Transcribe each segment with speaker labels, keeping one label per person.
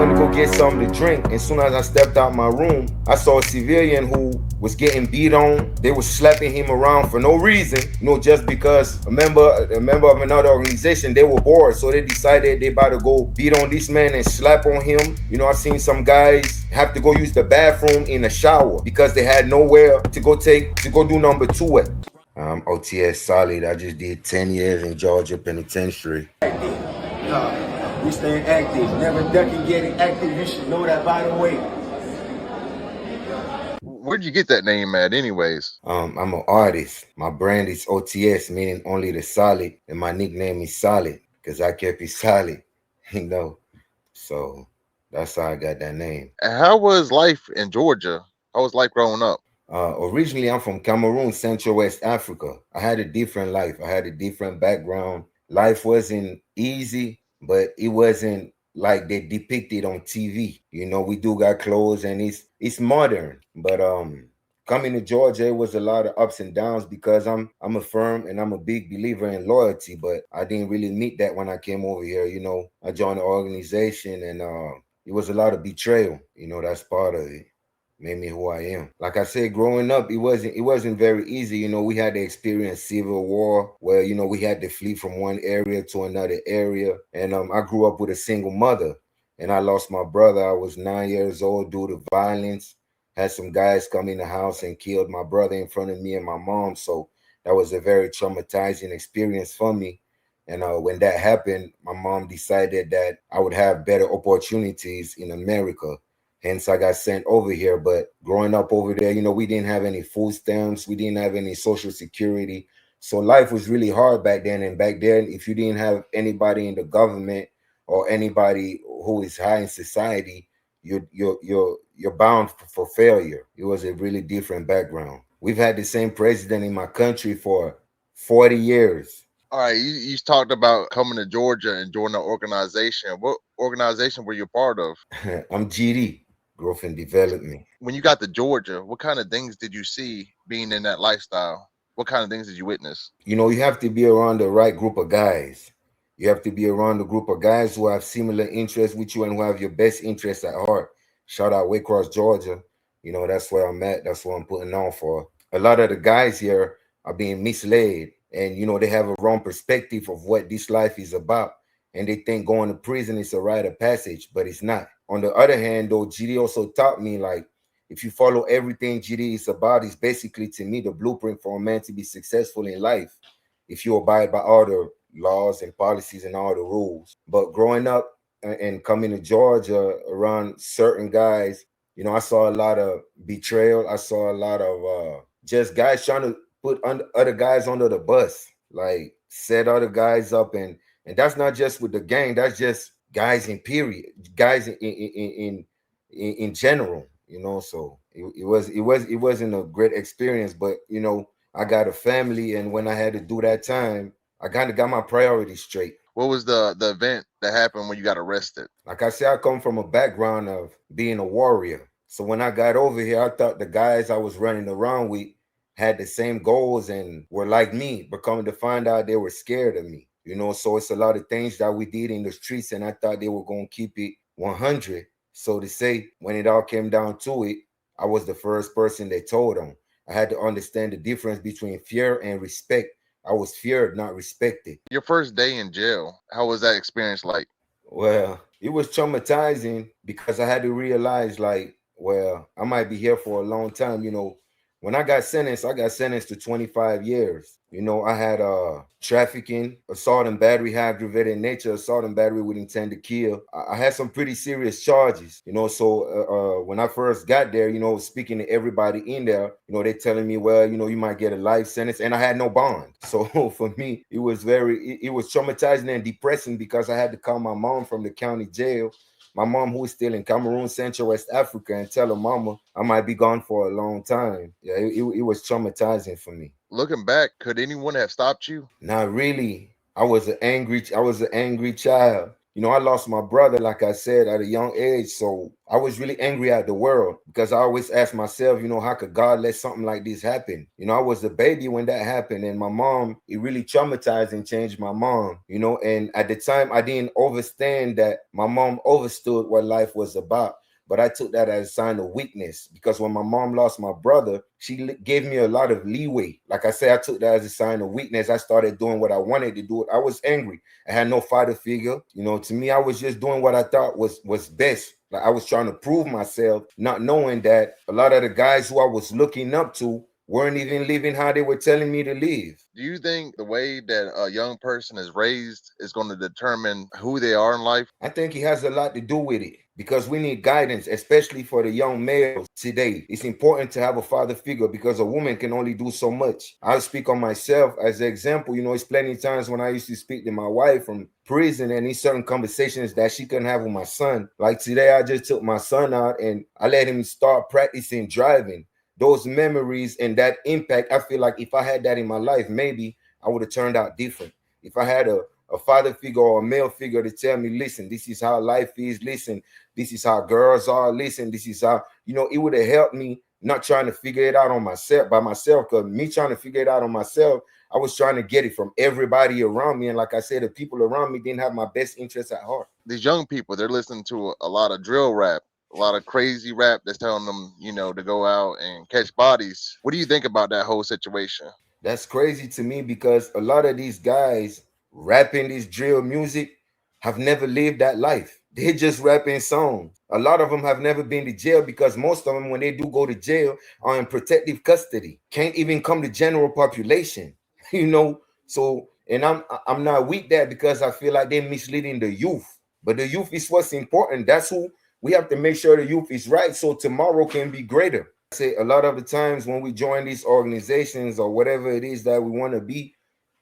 Speaker 1: went to go get something to drink. And as soon as I stepped out my room, I saw a civilian who was getting beat on. They were slapping him around for no reason, just because a member of another organization, they were bored. So they decided they about to go beat on this man and slap on him. I seen some guys have to go use the bathroom in the shower because they had nowhere to go do number two at. OTS Solid. I just did 10 years in Georgia Penitentiary.
Speaker 2: We stay active, never ducking, getting active. You should know that, by the way.
Speaker 3: Where'd you get that name at, anyways?
Speaker 1: I'm an artist. My brand is OTS, meaning only the solid, and my nickname is Solid because I kept it solid, So that's how I got that name.
Speaker 3: How was life in Georgia? How was life growing up?
Speaker 1: Originally, I'm from Cameroon, Central West Africa. I had a different life. I had a different background. Life wasn't easy, but it wasn't like they depicted on TV. We do got clothes and it's modern. But coming to Georgia, it was a lot of ups and downs because I'm a firm and I'm a big believer in loyalty, but I didn't really meet that when I came over here. I joined the organization and it was a lot of betrayal. That's part of it. Made me who I am. Like I said, growing up, it wasn't very easy. We had to experience civil war where, we had to flee from one area to another area. And I grew up with a single mother and I lost my brother. I was 9 years old due to violence. Had some guys come in the house and killed my brother in front of me and my mom. So that was a very traumatizing experience for me. And when that happened, my mom decided that I would have better opportunities in America. Hence, I got sent over here. But growing up over there, we didn't have any food stamps. We didn't have any social security. So life was really hard back then. And back then, if you didn't have anybody in the government or anybody who is high in society, you're bound for failure. It was a really different background. We've had the same president in my country for 40 years.
Speaker 3: All right, you talked about coming to Georgia and joining an organization. What organization were you part of?
Speaker 1: I'm GD. Growth and Development.
Speaker 3: When you got to Georgia, what kind of things did you see being in that lifestyle? What kind of things did you witness?
Speaker 1: You have to be around the right group of guys. You have to be around the group of guys who have similar interests with you and who have your best interests at heart. Shout out Waycross, Georgia. That's where I'm at. That's what I'm putting on for. A lot of the guys here are being misled and, they have a wrong perspective of what this life is about. And they think going to prison is a rite of passage, but it's not. On the other hand, though, GD also taught me, like, if you follow everything GD is about, it's basically, to me, the blueprint for a man to be successful in life. If you abide by all the laws and policies and all the rules. But growing up and coming to Georgia around certain guys, I saw a lot of betrayal. I saw a lot of just guys trying to put other guys under the bus, like set other guys up. And that's not just with the gang. That's just guys in period, guys in general, so it wasn't a great experience, but I got a family, and when I had to do that time, I kind of got my priorities straight.
Speaker 3: What was the event that happened when you got arrested?
Speaker 1: Like I said, I come from a background of being a warrior. So when I got over here, I thought the guys I was running around with had the same goals and were like me, but coming to find out they were scared of me. So it's a lot of things that we did in the streets, and I thought they were going to keep it 100. So to say, when it all came down to it, I was the first person they told on. I had to understand the difference between fear and respect. I was feared, not respected.
Speaker 3: Your first day in jail, how was that experience like?
Speaker 1: Well, it was traumatizing because I had to realize, like, well, I might be here for a long time. When I got sentenced to 25 years. I had trafficking, assault and battery, high aggravated nature, assault and battery with intent to kill. I had some pretty serious charges, so when I first got there, speaking to everybody in there, they telling me, well, you might get a life sentence, and I had no bond. So for me, it was traumatizing and depressing because I had to call my mom from the county jail, my mom who is still in Cameroon, Central West Africa, and tell her mama I might be gone for a long time. Yeah, it was traumatizing for me.
Speaker 3: Looking back, could anyone have stopped you?
Speaker 1: Not really. I was an angry child. I lost my brother, like I said, at a young age. So I was really angry at the world because I always asked myself, how could God let something like this happen? I was a baby when that happened, and my mom, it really traumatized and changed my mom, and at the time I didn't understand that my mom understood what life was about. But I took that as a sign of weakness because when my mom lost my brother, she gave me a lot of leeway. Like I said, I took that as a sign of weakness. I started doing what I wanted to do. I was angry. I had no father figure. To me, I was just doing what I thought was best. Like I was trying to prove myself, not knowing that a lot of the guys who I was looking up to weren't even living how they were telling me to live.
Speaker 3: Do you think the way that a young person is raised is going to determine who they are in life?
Speaker 1: I think it has a lot to do with it because we need guidance, especially for the young males today. It's important to have a father figure because a woman can only do so much. I'll speak on myself as an example. It's plenty of times when I used to speak to my wife from prison and in certain conversations that she couldn't have with my son. Like today, I just took my son out and I let him start practicing driving. Those memories and that impact, I feel like if I had that in my life, maybe I would have turned out different. If I had a father figure or a male figure to tell me, listen, this is how life is. Listen, this is how girls are. Listen, this is how, it would have helped me not trying to figure it out on myself by myself. Because me trying to figure it out on myself, I was trying to get it from everybody around me. And like I said, the people around me didn't have my best interests at heart.
Speaker 3: These young people, they're listening to a lot of drill rap, a lot of crazy rap that's telling them, to go out and catch bodies. What do you think about that whole situation?
Speaker 1: That's crazy to me because a lot of these guys rapping this drill music have never lived that life. They just rapping songs. A lot of them have never been to jail because most of them, when they do go to jail, are in protective custody. Can't even come to general population. you know. So, and I'm not weak there because I feel like they're misleading the youth. But the youth is what's important. That's who we have to make sure the youth is right so tomorrow can be greater. Say a lot of the times when we join these organizations or whatever it is that we want to be,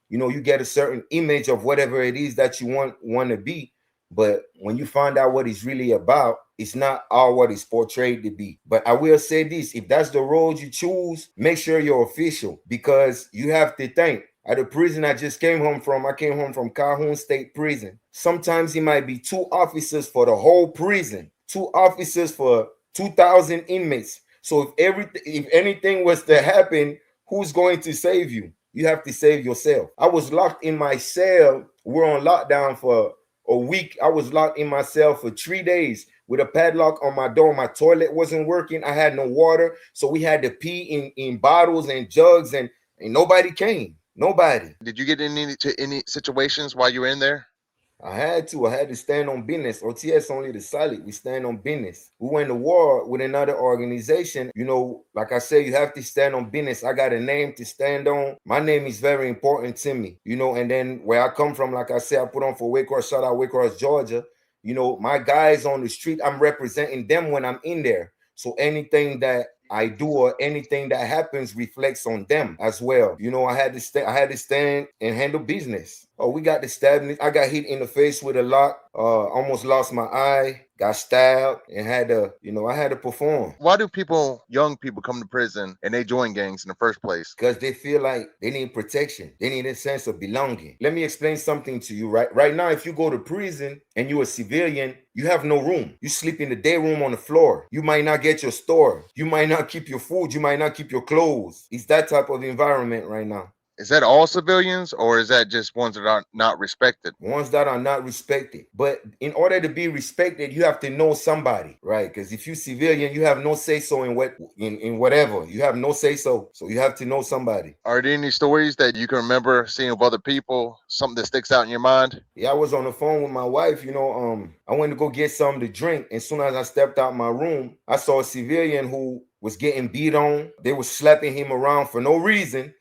Speaker 1: you get a certain image of whatever it is that you want to be. But when you find out what it's really about, it's not all what it's portrayed to be. But I will say this, if that's the road you choose, make sure you're official because you have to think. At the prison I came home from Calhoun State Prison. Sometimes it might be two officers for the whole prison, two officers for 2,000 inmates. So if anything was to happen, who's going to save you? You have to save yourself. I was locked in my cell. We're on lockdown for a week. I was locked in my cell for 3 days with a padlock on my door. My toilet wasn't working. I had no water. So we had to pee in bottles and jugs, and nobody came. Nobody.
Speaker 3: Did you get into any situations while you were in there?
Speaker 1: I had to. I had to stand on business. OTS only the solid. We stand on business. We went to war with another organization. Like I said, you have to stand on business. I got a name to stand on. My name is very important to me. And then where I come from, like I said, I put on for Waycross, shout out Waycross, Georgia. My guys on the street, I'm representing them when I'm in there. So anything that I do or anything that happens reflects on them as well. I had to stand and handle business. Oh, we got the stabbing. I got hit in the face with a lock. Almost lost my eye. Got stabbed and I had to perform.
Speaker 3: Why do young people come to prison and they join gangs in the first place?
Speaker 1: Because they feel like they need protection. They need a sense of belonging. Let me explain something to you. Right now, if you go to prison and you're a civilian, you have no room. You sleep in the day room on the floor. You might not get your store. You might not keep your food. You might not keep your clothes. It's that type of environment right now.
Speaker 3: Is that all civilians or is that just ones that are not respected?
Speaker 1: Ones that are not respected. But in order to be respected, you have to know somebody, right? Because if you civilian, you have no say so in whatever. You have no say so. So you have to know somebody.
Speaker 3: Are there any stories that you can remember seeing with other people, something that sticks out in your mind?
Speaker 1: Yeah, I was on the phone with my wife, I went to go get something to drink. As soon as I stepped out my room, I saw a civilian who was getting beat on. They were slapping him around for no reason.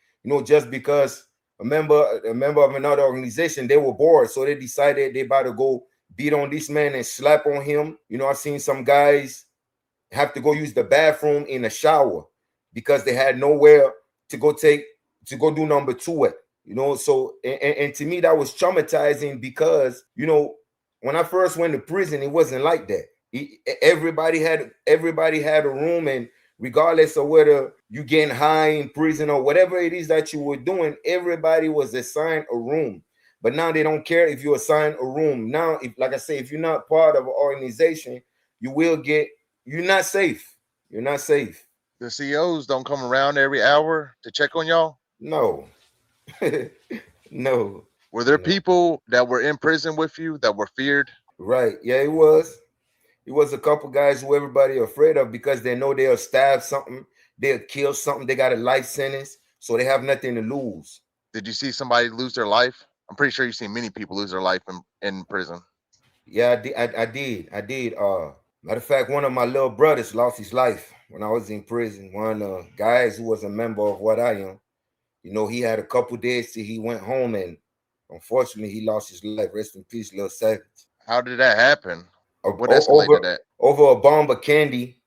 Speaker 1: Just because a member of another organization, they were bored. So they decided they about to go beat on this man and slap on him. I've seen some guys have to go use the bathroom in a shower because they had nowhere to go do number two at. So and to me that was traumatizing because, when I first went to prison, it wasn't like that. Everybody had a room, and regardless of whether you getting high in prison or whatever it is that you were doing, everybody was assigned a room. But now they don't care if you assign a room. Now, if like I say, if you're not part of an organization, you will get you're not safe. You're not safe.
Speaker 3: The CEOs don't come around every hour to check on y'all.
Speaker 1: No. No.
Speaker 3: Were there
Speaker 1: No.
Speaker 3: people that were in prison with you that were feared?
Speaker 1: Right. Yeah, it was. It was a couple guys who everybody afraid of because they know they'll stab something, they'll kill something, they got a life sentence, so they have nothing to lose.
Speaker 3: Did you see somebody lose their life? I'm pretty sure you've seen many people lose their life in prison.
Speaker 1: Yeah, I did. Matter of fact, one of my little brothers lost his life when I was in prison. One of the guys who was a member of what I am, he had a couple days till he went home, and unfortunately, he lost his life. Rest in peace, little Savage.
Speaker 3: How did that happen? What escalated
Speaker 1: Over
Speaker 3: that?
Speaker 1: over a bomb of candy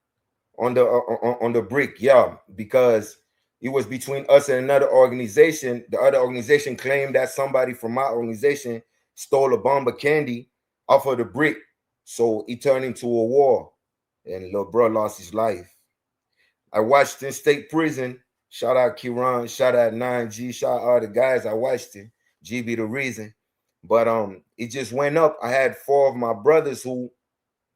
Speaker 1: on the brick, yeah, because it was between us and another organization. The other organization claimed that somebody from my organization stole a bomb of candy off of the brick, so it turned into a war, and little bro lost his life. I watched in state prison. Shout out Kiran, shout out 9G, shout out all the guys I watched it. G be the reason. But it just went up. I had four of my brothers who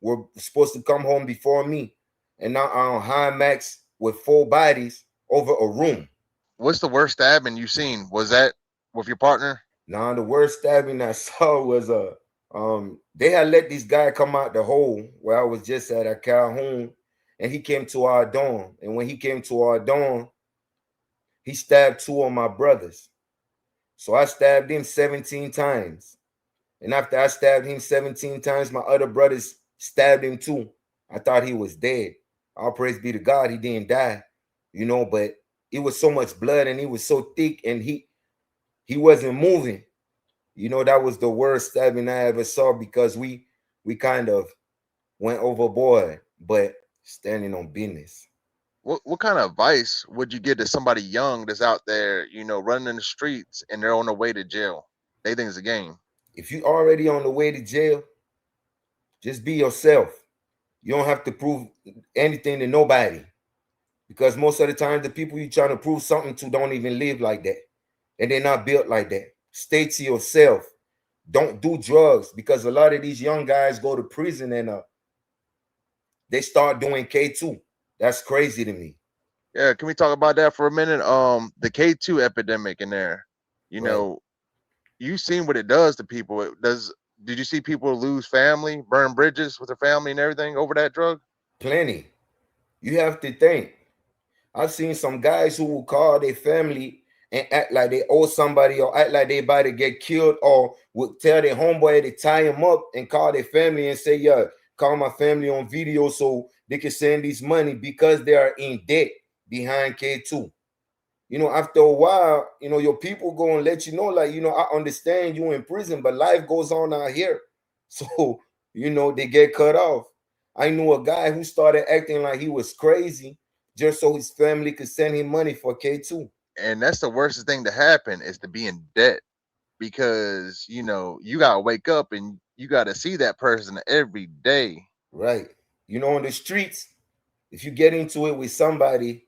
Speaker 1: were supposed to come home before me, and now I'm on high max with four bodies over a room.
Speaker 3: What's the worst stabbing you seen? Was that with your partner?
Speaker 1: Now the worst stabbing I saw was they had let this guy come out the hole where I was just at Calhoun, and he came to our dorm. And when he came to our dorm, he stabbed two of my brothers. So I stabbed him 17 times. And after I stabbed him 17 times, my other brothers stabbed him too. I thought he was dead. All praise be to God, he didn't die, but it was so much blood and he was so thick and he wasn't moving. That was the worst stabbing I ever saw because we kind of went overboard, but standing on business.
Speaker 3: What kind of advice would you give to somebody young that's out there, running in the streets and they're on their way to jail? They think it's a game.
Speaker 1: If you already on the way to jail, just be yourself. You don't have to prove anything to nobody because most of the time the people you trying to prove something to don't even live like that, and they're not built like that. Stay to yourself. Don't do drugs because a lot of these young guys go to prison and they start doing K2. That's crazy to me.
Speaker 3: Yeah, can we talk about that for a minute? The K2 epidemic in there. You
Speaker 1: Right.
Speaker 3: know, you seen what it does to people. Did you see people lose family, burn bridges with their family and everything over that drug?
Speaker 1: Plenty. You have to think. I've seen some guys who will call their family and act like they owe somebody or act like they about to get killed or would tell their homeboy to tie him up and call their family and say, yeah, call my family on video so they can send this money because they are in debt behind K2. After a while, your people go and let you know, like, I understand you in prison, but life goes on out here. So, they get cut off. I knew a guy who started acting like he was crazy just so his family could send him money for K2.
Speaker 3: And that's the worst thing to happen is to be in debt because you gotta wake up and you gotta see that person every day.
Speaker 1: Right. On the streets, if you get into it with somebody,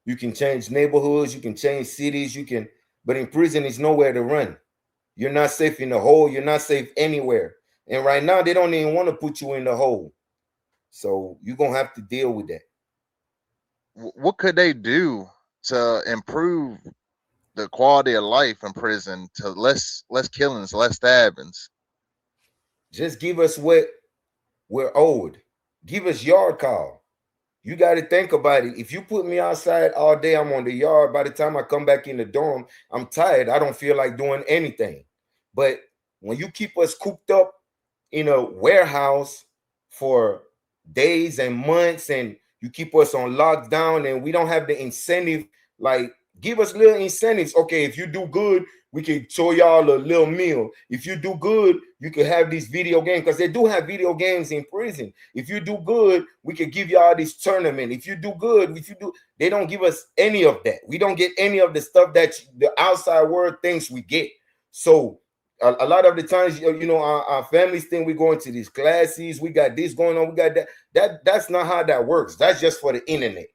Speaker 1: you can change neighborhoods, you can change cities, but in prison, it's nowhere to run. You're not safe in the hole, you're not safe anywhere. And right now, they don't even want to put you in the hole. So you're gonna have to deal with that.
Speaker 3: What could they do to improve the quality of life in prison to less killings, less stabbings?
Speaker 1: Just give us what we're owed. Give us yard call. You got to think about it. If you put me outside all day, I'm on the yard. By the time I come back in the dorm, I'm tired. I don't feel like doing anything. But when you keep us cooped up in a warehouse for days and months and you keep us on lockdown and we don't have the incentive, like give us little incentives. Okay, if you do good, we can show y'all a little meal. If you do good, you can have these video games because they do have video games in prison. If you do good, we can give y'all this tournament. If you do good, they don't give us any of that. We don't get any of the stuff that the outside world thinks we get. So a lot of the times, our families think we're going to these classes. We got this going on. We got that. That's not how that works. That's just for the internet.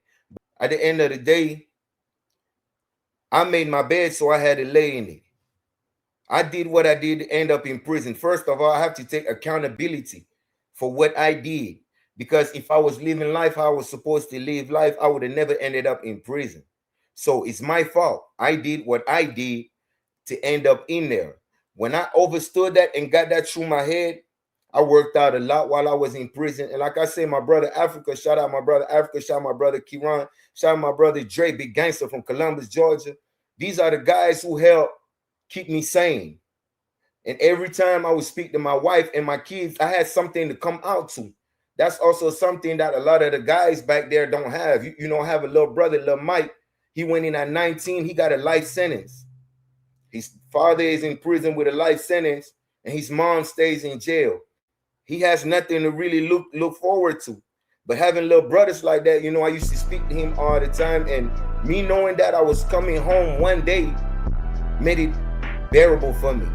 Speaker 1: At the end of the day, I made my bed, so I had to lay in it. I did what I did to end up in prison. First of all, I have to take accountability for what I did. Because if I was living life how I was supposed to live life, I would have never ended up in prison. So it's my fault. I did what I did to end up in there. When I understood that and got that through my head, I worked out a lot while I was in prison. And like I said, my brother Africa, shout out my brother Africa, shout out my brother Kiran, shout out my brother Dre, big gangster from Columbus, Georgia. These are the guys who help keep me sane. And every time I would speak to my wife and my kids, I had something to come out to. That's also something that a lot of the guys back there don't have. You don't have a little brother, little Mike. He went in at 19. He got a life sentence. His father is in prison with a life sentence, and his mom stays in jail. He has nothing to really look forward to. But having little brothers like that, I used to speak to him all the time. And me knowing that I was coming home one day made it bearable for me.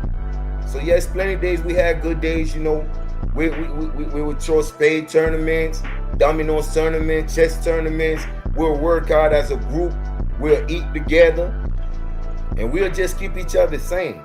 Speaker 1: So yes, plenty of days we had good days, We would throw spade tournaments, dominoes tournaments, chess tournaments. We'll work out as a group. We'll eat together. And we'll just keep each other sane.